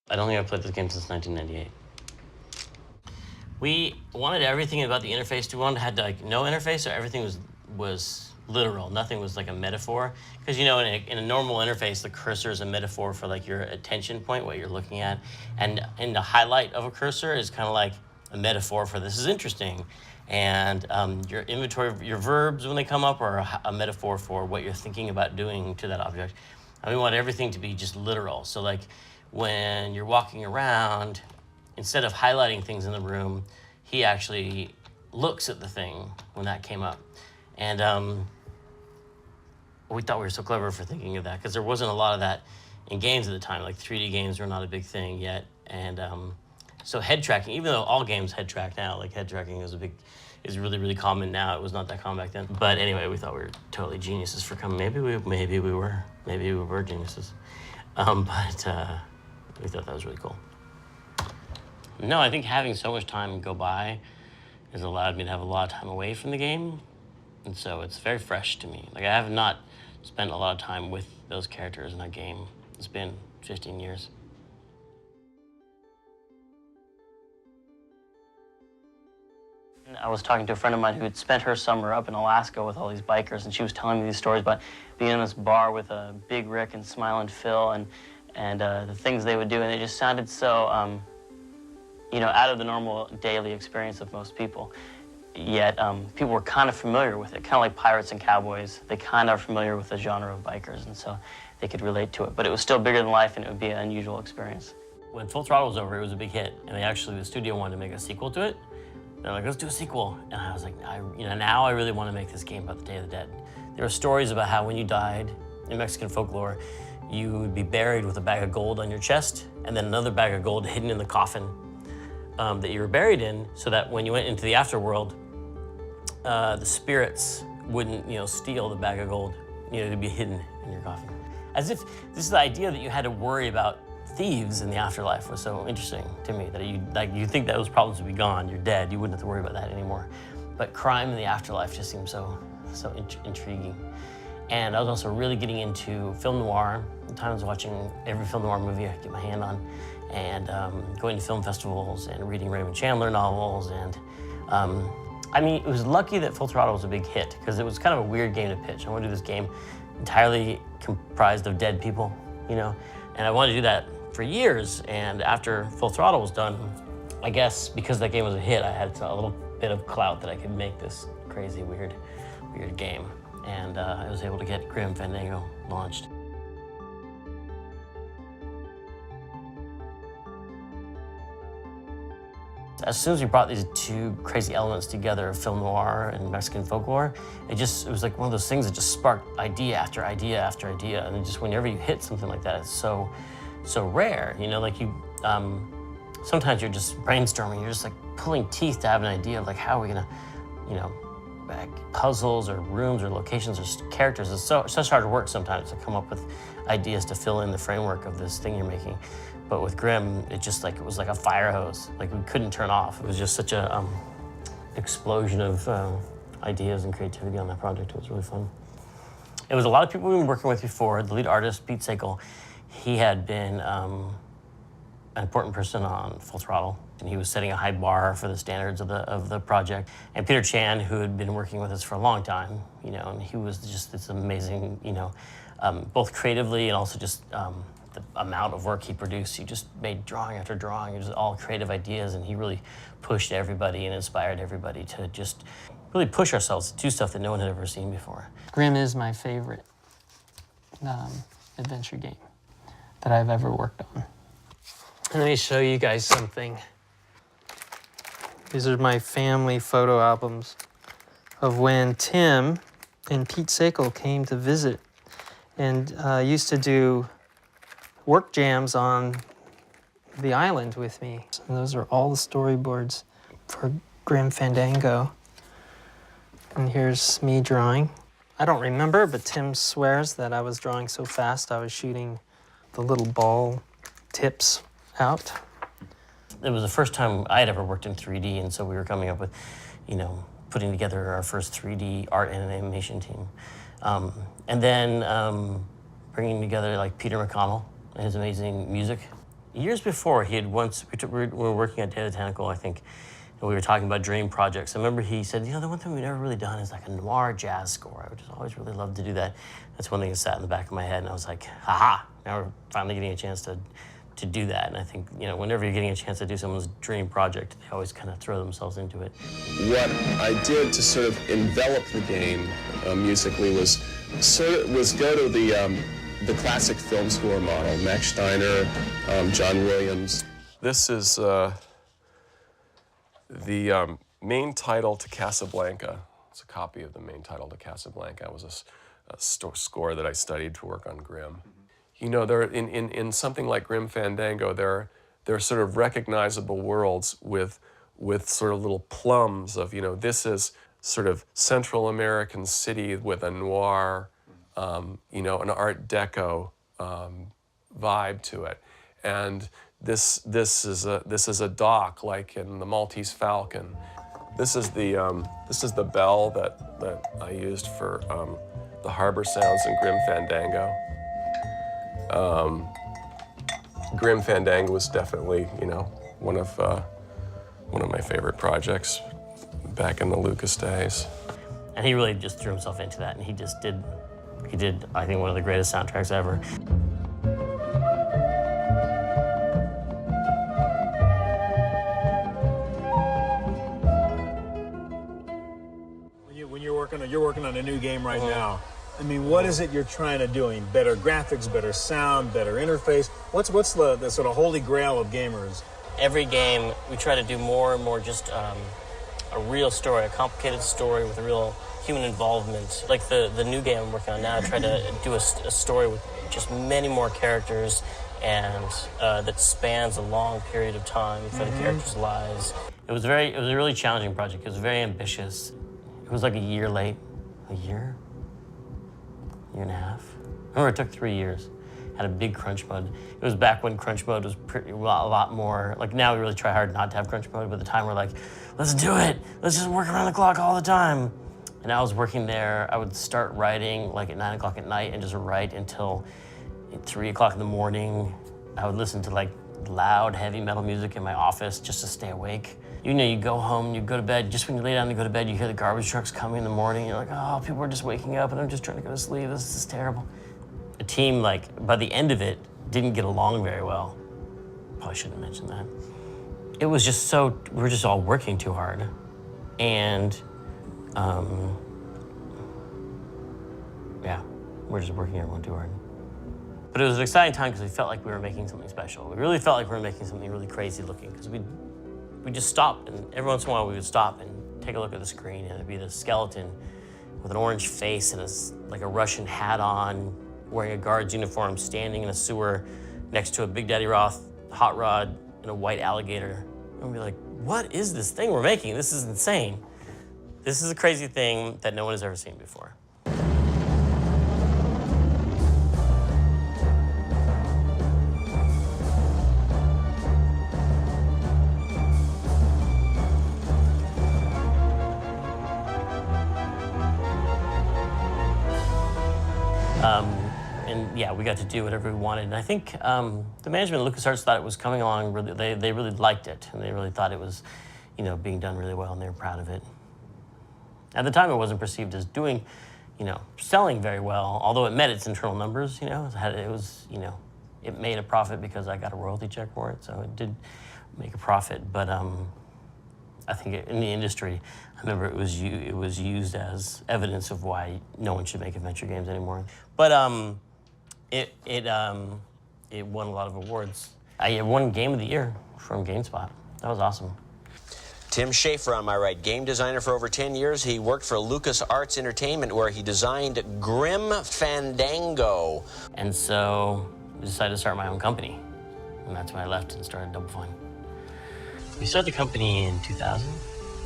I don't think I've played this game since 1998. We wanted everything about the interface. We wanted had like no interface, so everything was literal. Nothing was like a metaphor. Because you know, in a normal interface, the cursor is a metaphor for like your attention point, what you're looking at, and the highlight of a cursor is kind of like a metaphor for this is interesting, and your inventory, your verbs when they come up are a metaphor for what you're thinking about doing to that object. And we want everything to be just literal. So like when you're walking around, instead of highlighting things in the room, he actually looks at the thing when that came up. And we thought we were so clever for thinking of that, because there wasn't a lot of that in games at the time. Like 3D games were not a big thing yet. And so head tracking, even though all games head track now, like head tracking is really, really common now. It was not that common back then. But anyway, we thought we were totally geniuses for coming. Maybe we were geniuses. But we thought that was really cool. No, I think having so much time go by has allowed me to have a lot of time away from the game. And so it's very fresh to me. Like I have not spent a lot of time with those characters in that game. It's been 15 years. I was talking to a friend of mine who had spent her summer up in Alaska with all these bikers, and she was telling me these stories about being in this bar with Big Rick and Smilin' Phil and the things they would do, and it just sounded so, you know, out of the normal daily experience of most people. Yet people were kind of familiar with it, kind of like pirates and cowboys. They kind of are familiar with the genre of bikers, and so they could relate to it. But it was still bigger than life, and it would be an unusual experience. When Full Throttle was over, it was a big hit, and the studio wanted to make a sequel to it. They're like, let's do a sequel. And I was like, now I really want to make this game about the Day of the Dead. There were stories about how when you died, in Mexican folklore, you would be buried with a bag of gold on your chest, and then another bag of gold hidden in the coffin that you were buried in, so that when you went into the afterworld, the spirits wouldn't, steal the bag of gold, to be hidden in your coffin. As if this is the idea that you had to worry about thieves in the afterlife was so interesting to me, that you think those problems would be gone, you're dead, you wouldn't have to worry about that anymore. But crime in the afterlife just seems so intriguing. And I was also really getting into film noir. At times watching every film noir movie I could get my hand on, and going to film festivals and reading Raymond Chandler novels. And it was lucky that Full Throttle was a big hit, because it was kind of a weird game to pitch. I want to do this game entirely comprised of dead people, and I wanted to do that for years. And after Full Throttle was done, I guess because that game was a hit, I had a little bit of clout that I could make this crazy, weird game. And I was able to get GrimE Fandango launched. As soon as we brought these two crazy elements together, film noir and Mexican folklore, it was like one of those things that just sparked idea after idea after idea. And just whenever you hit something like that, it's so rare. Sometimes you're just brainstorming, you're just like pulling teeth to have an idea of like, how are we gonna, puzzles or rooms or locations or characters. It's such hard work sometimes to come up with ideas to fill in the framework of this thing you're making. But with GrimE, it was like a fire hose. Like we couldn't turn off. It was just such a explosion of ideas and creativity on that project. It was really fun. It was a lot of people we've been working with before. The lead artist, Pete Sakel, he had been an important person on Full Throttle, and he was setting a high bar for the standards of the project. And Peter Chan, who had been working with us for a long time, and he was just this amazing, both creatively and also just the amount of work he produced. He just made drawing after drawing, just all creative ideas, and he really pushed everybody and inspired everybody to just really push ourselves to do stuff that no one had ever seen before. GrimE is my favorite adventure game that I've ever worked on. Let me show you guys something. These are my family photo albums of when Tim and Pete Sakel came to visit and used to do work jams on the island with me. And those are all the storyboards for GrimE Fandango. And here's me drawing. I don't remember, but Tim swears that I was drawing so fast I was shooting the little ball tips out. It was the first time I had ever worked in 3D, and so we were coming up with, putting together our first 3D art and animation team. And then bringing together like Peter McConnell and his amazing music Years before, he had once, we were working at Data Tentacle, I think, and we were talking about dream projects. I remember he said, you know, the one thing we've never really done is like a noir jazz score. I would just always really love to do that. That's one thing that sat in the back of my head, and I was like, haha, now we're finally getting a chance to do that. And I think, you know, whenever you're getting a chance to do someone's dream project, they always kind of throw themselves into it. What I did to sort of envelop the game musically was go to the classic film score model, Max Steiner, John Williams. This is the main title to Casablanca. It's a copy of the main title to Casablanca. It was a score that I studied to work on GrimE. You know, there in something like GrimE Fandango, there are sort of recognizable worlds with sort of little plums of, you know, this is sort of Central American city with a noir, you know, an Art Deco vibe to it, and this is a dock like in the Maltese Falcon. This is the bell that I used for the harbor sounds in GrimE Fandango. GrimE Fandango was definitely, you know, one of my favorite projects back in the Lucas days. And he really just threw himself into that, and he did, I think, one of the greatest soundtracks ever. When you're working on a new game right now, I mean, what is it you're trying to do? I mean, better graphics, better sound, better interface. What's the sort of holy grail of gamers? Every game, we try to do more and more just a real story, a complicated story with a real human involvement. Like the new game I'm working on now, I try to do a story with just many more characters and that spans a long period of time for the characters' lives. It was a really challenging project. It was very ambitious. It was like a year late. A year and a half. I remember it took 3 years. Had a big crunch mode. It was back when crunch mode was a lot more, like now we really try hard not to have crunch mode, but at the time we're like, let's do it. Let's just work around the clock all the time. And I was working there, I would start writing like at 9 o'clock at night and just write until 3 o'clock in the morning. I would listen to like loud, heavy metal music in my office just to stay awake. You know, you go home, you go to bed, just when you lay down to go to bed, you hear the garbage trucks coming in the morning, you're like, oh, people are just waking up and I'm just trying to go to sleep, this is terrible. The team, like, by the end of it, didn't get along very well. Probably shouldn't have mentioned that. It was just we were just all working too hard. And, yeah, we're just working everyone too hard. But it was an exciting time because we felt like we were making something special. We really felt like we were making something really crazy looking because we just stopped, and every once in a while we would stop and take a look at the screen, and it'd be this skeleton with an orange face and like a Russian hat on, wearing a guard's uniform, standing in a sewer next to a Big Daddy Roth hot rod and a white alligator. And we'd be like, what is this thing we're making? This is insane. This is a crazy thing that no one has ever seen before. And yeah, we got to do whatever we wanted. And I think the management of LucasArts thought it was coming along really, they really liked it. And they really thought it was, you know, being done really well, and they were proud of it. At the time, it wasn't perceived as doing, you know, selling very well, although it met its internal numbers, you know. It was, you know, it made a profit because I got a royalty check for it, so it did make a profit. But I think in the industry, I remember it was used as evidence of why no one should make adventure games anymore. But it won a lot of awards. I won Game of the Year from GameSpot. That was awesome. Tim Schafer on my right, game designer for over 10 years. He worked for LucasArts Entertainment, where he designed GrimE Fandango. And so I decided to start my own company. And that's when I left and started Double Fine. We started the company in 2000.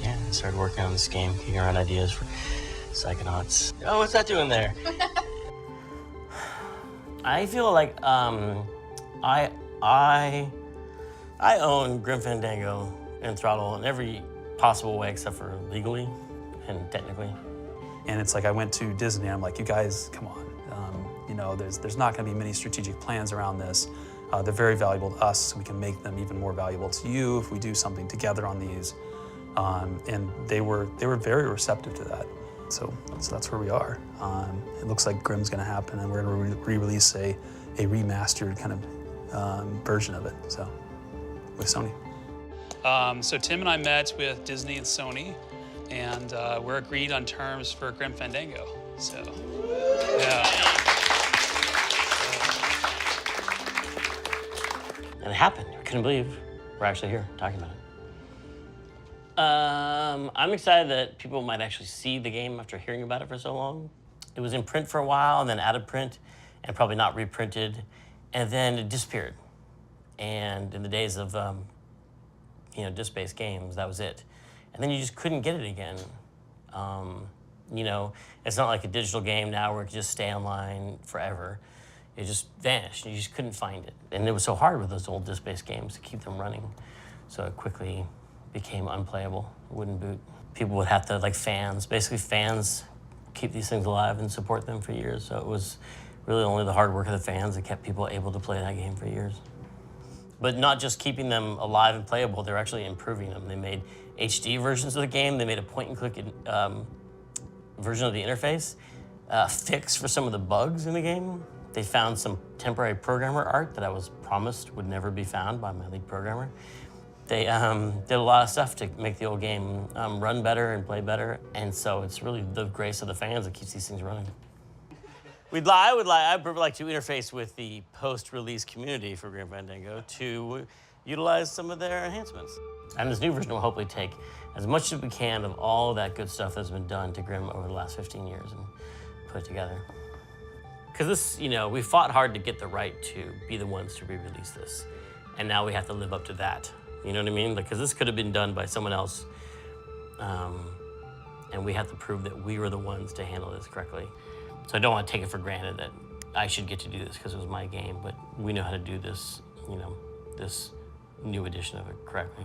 Yeah, and started working on this game, kicking around ideas for Psychonauts. Oh, what's that doing there? I feel like I own GrimE Fandango and Throttle in every possible way except for legally and technically. And it's like I went to Disney, I'm like, you guys, come on. You know, there's not gonna be many strategic plans around this. They're very valuable to us, so we can make them even more valuable to you if we do something together on these. And they were very receptive to that. So that's where we are. It looks like GrimE's going to happen, and we're going to re-release a remastered kind of version of it. So with Sony. So Tim and I met with Disney and Sony, and we're agreed on terms for Grim Fandango. So yeah. And it happened. I couldn't believe we're actually here talking about it. I'm excited that people might actually see the game after hearing about it for so long. It was in print for a while, and then out of print, and probably not reprinted, and then it disappeared. And in the days of disc-based games, that was it. And then you just couldn't get it again. It's not like a digital game now where it can just stay online forever. It just vanished. You just couldn't find it. And it was so hard with those old disc-based games to keep them running. So it quickly became unplayable, wouldn't boot. People would have to, basically fans keep these things alive and support them for years. So it was really only the hard work of the fans that kept people able to play that game for years. But not just keeping them alive and playable, they're actually improving them. They made HD versions of the game. They made a point-and-click version of the interface, fix for some of the bugs in the game. They found some temporary programmer art that I was promised would never be found by my lead programmer. They did a lot of stuff to make the old game run better and play better. And so it's really the grace of the fans that keeps these things running. I would like to interface with the post-release community for Grim Fandango to utilize some of their enhancements. And this new version will hopefully take as much as we can of all that good stuff that's been done to Grim over the last 15 years and put it together. Because this, we fought hard to get the right to be the ones to re-release this. And now we have to live up to that. You know what I mean? Because this could have been done by someone else. And we have to prove that we were the ones to handle this correctly. So I don't want to take it for granted that I should get to do this because it was my game, but we know how to do this, this new edition of it correctly.